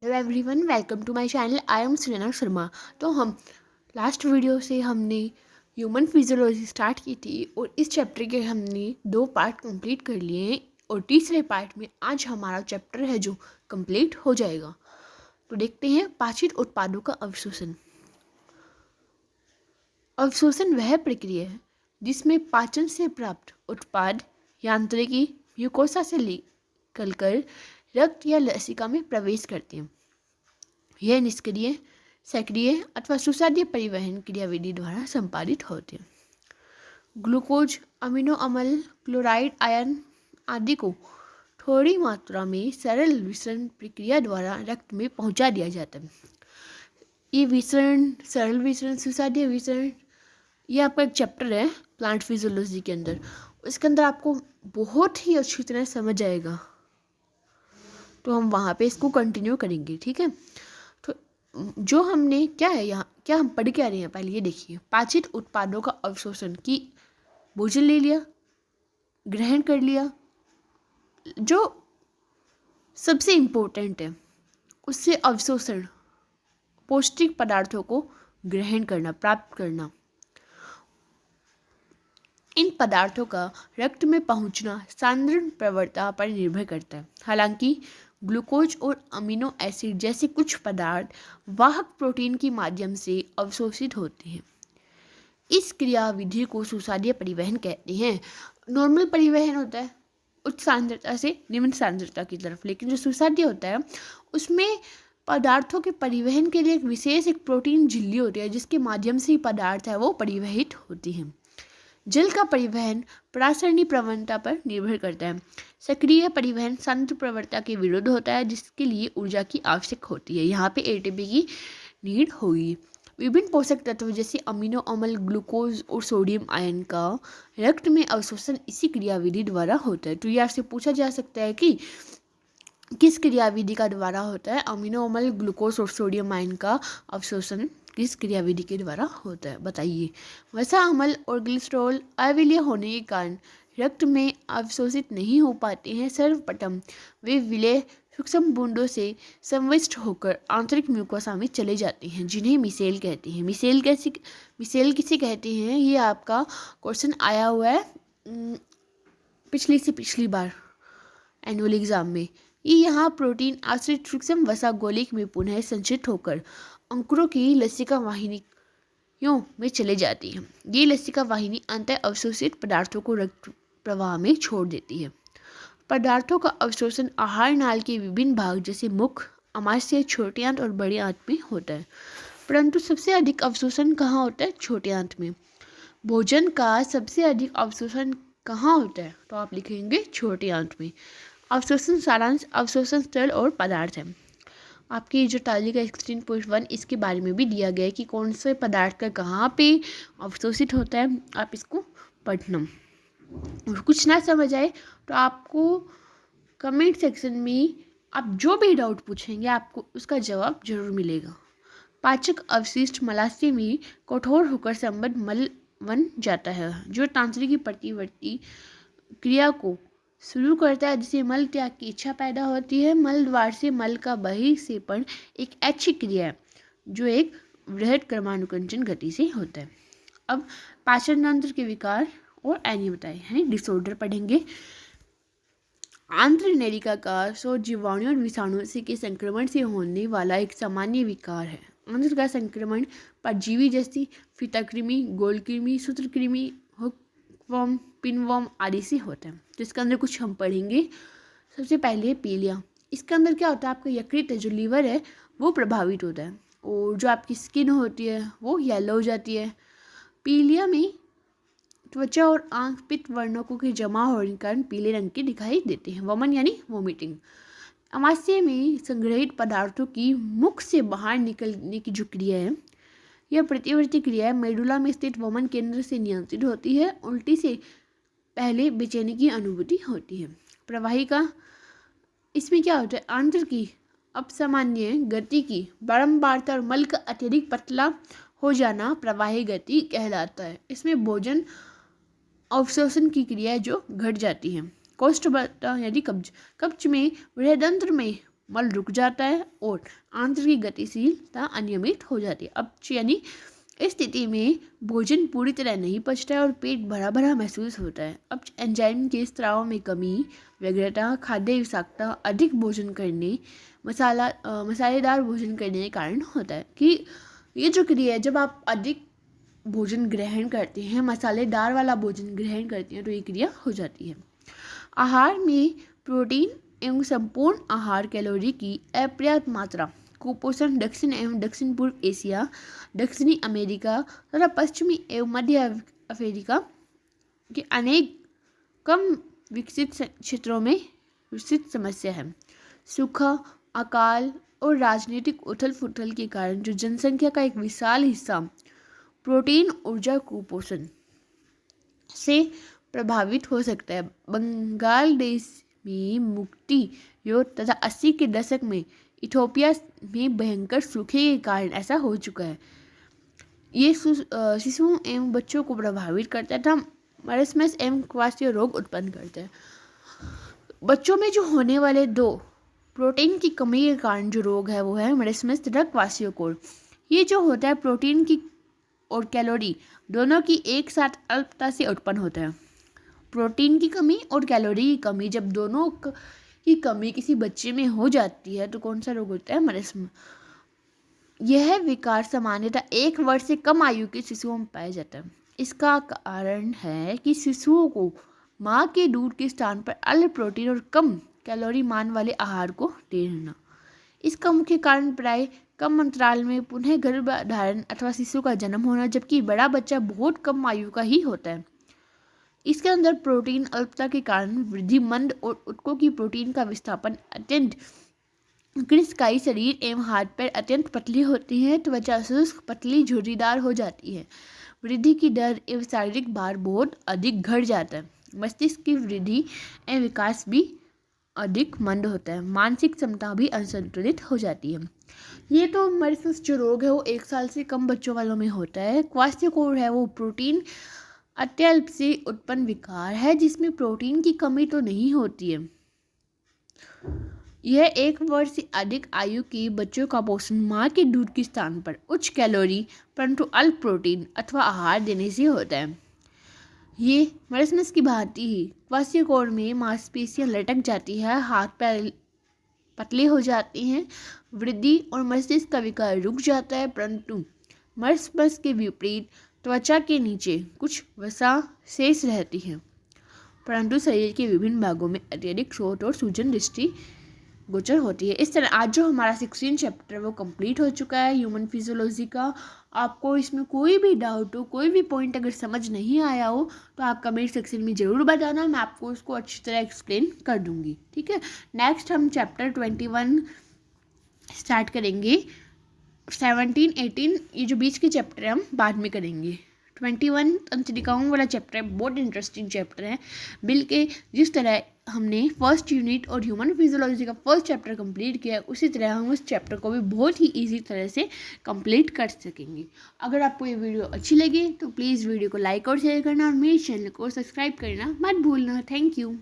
Hello everyone, welcome to my channel. I am Sunaina Sharma. तो हम last video से हमने ह्यूमन फिजियोलॉजी स्टार्ट की थी और इस चैप्टर के हमने 2 पार्ट कंप्लीट कर लिए हैं और तीसरे पार्ट में आज हमारा चैप्टर है जो कंप्लीट हो जाएगा। तो देखते हैं पाचित उत्पादों का अवशोषण। अवशोषण वह प्रक्रिया है जिसमें पाचन से प्राप्त उत्पाद यांत्रिकी म्यूकोसा से निकलकर रक्त या लसिका में प्रवेश करते हैं। यह निष्क्रिय, सक्रिय अथवा सुसाद्य परिवहन क्रियाविधि द्वारा संपादित होते हैं। ग्लूकोज, अमीनो अम्ल, क्लोराइड, आयन आदि को थोड़ी मात्रा में सरल विसरण प्रक्रिया द्वारा रक्त में पहुंचा दिया जाता है। ये विसरण, सरल विसरण, सुसाद्य विसरण, ये आपका एक चैप्टर है प्लांट फिजियोलॉजी के अंदर। इसके अंदर आपको बहुत ही अच्छी तरह समझ आएगा, तो हम वहाँ पे इसको कंटिन्यू करेंगे। ठीक है, तो जो हमने क्या है यहाँ, क्या हम पढ़ के आ रहे हैं, पहले ये देखिए। पाचित उत्पादों का अवशोषण की भोजन ले लिया, ग्रहण कर लिया, जो सबसे इम्पोर्टेंट है उससे अवशोषण, पौष्टिक पदार्थों को ग्रहण करना, प्राप्त करना। इन पदार्थों का रक्त में पहुंचना सांद्रण प्रवणता पर निर्भर करता है। हालांकि ग्लूकोज और अमीनो एसिड जैसे कुछ पदार्थ वाहक प्रोटीन के माध्यम से अवशोषित होते हैं। इस क्रियाविधि को सुसाद्य परिवहन कहते हैं। नॉर्मल परिवहन होता है उच्च सांद्रता से निम्न सांद्रता की तरफ, लेकिन जो सुसाद्य होता है उसमें पदार्थों के परिवहन के लिए एक प्रोटीन झिल्ली होती है जिसके माध्यम से पदार्थ है वो परिवहित होती है। जल का परिवहन परासरणी प्रवणता पर निर्भर करता है। सक्रिय परिवहन सांद्र प्रवणता के विरुद्ध होता है जिसके लिए ऊर्जा की आवश्यक होती है। यहाँ पे एटीपी की नीड होगी। विभिन्न पोषक तत्व जैसे अमीनो अम्ल, ग्लूकोज और सोडियम आयन का रक्त में अवशोषण इसी क्रियाविधि द्वारा होता है। तो ये आपसे पूछा जा सकता है कि किस क्रियाविधि का द्वारा होता है। अमीनो अम्ल, ग्लूकोज और सोडियम आयन का अवशोषण किस क्रियाविधि के द्वारा होता है, बताइए। वसा अम्ल और ग्लिसरॉल अविलीय होने के कारण रक्त में अवशोषित नहीं हो पाते हैं। सर्वप्रथम वे विलेय सूक्ष्म बूंदों से संविष्ट होकर आंतरिक म्यूकोसा में चले जाते हैं जिन्हें मिसेल कहते हैं। मिसेल किसे कहते हैं, ये आपका क्वेश्चन आया हुआ है पिछली बार एनुअल एग्जाम में। ये यहाँ प्रोटीन आश्रित सूक्ष्म वसा गोलिक में पुनः संचित होकर अंकुरों की लसिका वाहिनियों में चले जाती है। ये लसिका वाहिनी अंतः अवशोषित पदार्थों को रक्त प्रवाह में छोड़ देती है। पदार्थों का अवशोषण आहार नाल के विभिन्न भाग जैसे मुख, आमाशय, छोटे आंत और बड़े आंत में होता है, परंतु सबसे अधिक अवशोषण कहाँ होता है? छोटे आंत में। भोजन का सबसे अधिक अवशोषण कहाँ होता है? तो आप लिखेंगे छोटे आंत में। अवशोषण सारांश, अवशोषण स्थल और पदार्थ है। आपकी जो तालिका 16.1 इसके बारे में भी दिया गया है कि कौन से पदार्थ का कहाँ पे अवशोषित होता है। आप इसको पढ़ना। और कुछ ना समझ आए तो आपको कमेंट सेक्शन में आप जो भी डाउट पूछेंगे आपको उसका जवाब जरूर मिलेगा। पाचक अवशिष्ट मलाशय में कठोर होकर संबद्ध मल बन जाता है जो तांत्रिकी प्रतिवर्ती क्रिया को शुरू करता है जिसे मल त्याग की इच्छा पैदा होती है। मल द्वार से मल का बहिर्क्षेपण एक ऐच्छिक क्रिया है जो एक वृहद क्रमानुकंचन गति से होता है। अब पाचन तंत्र के विकार और एनी बताए हैं, डिसऑर्डर पढ़ेंगे। आंत्र नलिका का सौ जीवाणु और विषाणु से के संक्रमण से होने वाला एक सामान्य विकार है। आंत्र का संक्रमण परजीवी जैसी फीताकृमि, गोलकृमि, सूत्रकृमि, हुकवर्म, पिनवर्म आदि से होता है। तो इसके अंदर कुछ हम पढ़ेंगे। सबसे पहले पीलिया। इसके अंदर क्या होता है, आपका यकृत है जो लीवर है वो प्रभावित होता है और जो आपकी स्किन होती है वो येलो हो जाती है। पीलिया में त्वचा और आंख पित्त वर्णकों के जमा होने के कारण पीले रंग के दिखाई देते हैं। वमन यानी वोमिटिंग। आमाशय में संग्रहित पदार्थों की मुख से बाहर निकलने की जो क्रिया है यह प्रतिवर्ती क्रिया है मेडुला में स्थित वमन केंद्र से नियंत्रित होती है। उल्टी से पहले बेचैनी की अनुभूति होती है। प्रवाहिका, इसमें क्या होता है, आंत्र की अपसामान्य गति की बारंबारता और मल का अत्यधिक पतला हो जाना प्रवाही गति कहलाता है। इसमें भोजन अवशोषण की क्रिया जो घट जाती है। कोष्ठबता यानी कब्ज। कब्ज में बृहदंत्र में मल रुक जाता है और आंतरिक गतिशीलता अनियमित हो जाती है। अब यानी इस स्थिति में भोजन पूरी तरह नहीं पचता है और पेट भरा भरा महसूस होता है। अब एंजाइम के स्राव में कमी, व्यग्रता, खाद्य विषाक्तता, अधिक भोजन करने, मसालेदार भोजन करने के कारण होता है कि ये जो क्रिया है, जब आप अधिक भोजन ग्रहण करते हैं, मसालेदार वाला भोजन ग्रहण करते हैं, तो ये क्रिया हो जाती है। आहार में प्रोटीन एवं संपूर्ण आहार कैलोरी की अपर्याप्त मात्रा कुपोषण दक्षिण एवं दक्षिण पूर्व एशिया, दक्षिणी अमेरिका तथा पश्चिमी एवं मध्य अफ्रीका के अनेक कम विकसित क्षेत्रों में विकसित समस्या है। सूखा, अकाल और राजनीतिक उथल पुथल के कारण जो जनसंख्या का एक विशाल हिस्सा प्रोटीन ऊर्जा कुपोषण से प्रभावित हो सकता है। बांग्लादेश में मुक्ति युद्ध तथा 80 के दशक में इथियोपिया में भयंकर सूखे के कारण ऐसा हो चुका है। ये शिशुओं एवं बच्चों को प्रभावित करता है तथा मरस्मस एवं क्वासियो रोग उत्पन्न करता है। बच्चों में जो होने वाले 2 प्रोटीन की कमी के कारण जो रोग है वो है मरस्मस तथा क्वासियोकोर। ये जो होता है प्रोटीन की और कैलोरी दोनों की एक साथ अल्पता से उत्पन्न होता है। प्रोटीन की कमी और कैलोरी की कमी जब दोनों की कमी किसी बच्चे में हो जाती है तो कौन सा रोग होता है? मरस्म। यह विकार सामान्यतः 1 वर्ष से कम आयु के शिशुओं में पाया जाता है। इसका कारण है कि शिशुओं को माँ के दूध के स्थान पर अल्प प्रोटीन और कम कैलोरी मान वाले आहार को देना। इसका मुख्य कारण प्राय कम अंतराल में पुनः गर्भधारण अथवा शिशु का जन्म होना, जबकि बड़ा बच्चा बहुत कम आयु का ही होता है। इसके अंदर प्रोटीन अल्पता के कारण वृद्धि मंद और ऊतकों की प्रोटीन का विस्थापन अत्यंत कृशकायी, शरीर एवं हाथ पैर अत्यंत पतली होती हैं, त्वचा शुष्क, पतली, झुर्रीदार हो जाती है। वृद्धि की दर एवं शारीरिक भार बहुत अधिक घट जाता है। मस्तिष्क की वृद्धि एवं विकास भी अधिक मंद होता है। मानसिक क्षमता भी असंतुलित हो जाती है। ये तो मरस्मस जो रोग है वो 1 साल से कम बच्चों वालों में होता है। क्वासियोकोर है वो प्रोटीन अत्यल्प से उत्पन्न विकार है जिसमें प्रोटीन की कमी तो नहीं होती है। यह 1 वर्ष से अधिक आयु के बच्चों का पोषण माँ के दूध के स्थान पर उच्च कैलोरी परंतु अल्प प्रोटीन अथवा आहार देने से होता है। ये मरस्मस की भांति ही क्वासियोकोर में मांसपेशियां लटक जाती है, हाथ पैर पतले हो जाते हैं, वृद्धि और मस्तिष्क का विकार रुक जाता है, परंतु मरस्मस के विपरीत त्वचा के नीचे कुछ वसा शेष रहती है, परंतु शरीर के विभिन्न भागों में अत्यधिक चोट और सूजन दृष्टि गोचर होती है। इस तरह आज जो हमारा 16 चैप्टर वो कंप्लीट हो चुका है ह्यूमन फिजियोलॉजी का। आपको इसमें कोई भी डाउट हो, कोई भी पॉइंट अगर समझ नहीं आया हो तो आप कमेंट सेक्शन में ज़रूर बताना, मैं आपको उसको अच्छी तरह एक्सप्लेन कर दूंगी। ठीक है, नेक्स्ट हम चैप्टर 21 स्टार्ट करेंगे। 17, 18 ये जो बीच के चैप्टर है हम बाद में करेंगे। 21 तंत्रिकाओं वाला चैप्टर है, बहुत इंटरेस्टिंग चैप्टर है। बिल के जिस तरह हमने फर्स्ट यूनिट और ह्यूमन फिजियोलॉजी का फर्स्ट चैप्टर कंप्लीट किया, उसी तरह हम उस चैप्टर को भी बहुत ही इजी तरह से कंप्लीट कर सकेंगे। अगर आपको ये वीडियो अच्छी लगी तो प्लीज़ वीडियो को लाइक और शेयर करना और मेरे चैनल को सब्सक्राइब करना मत भूलना। Thank you.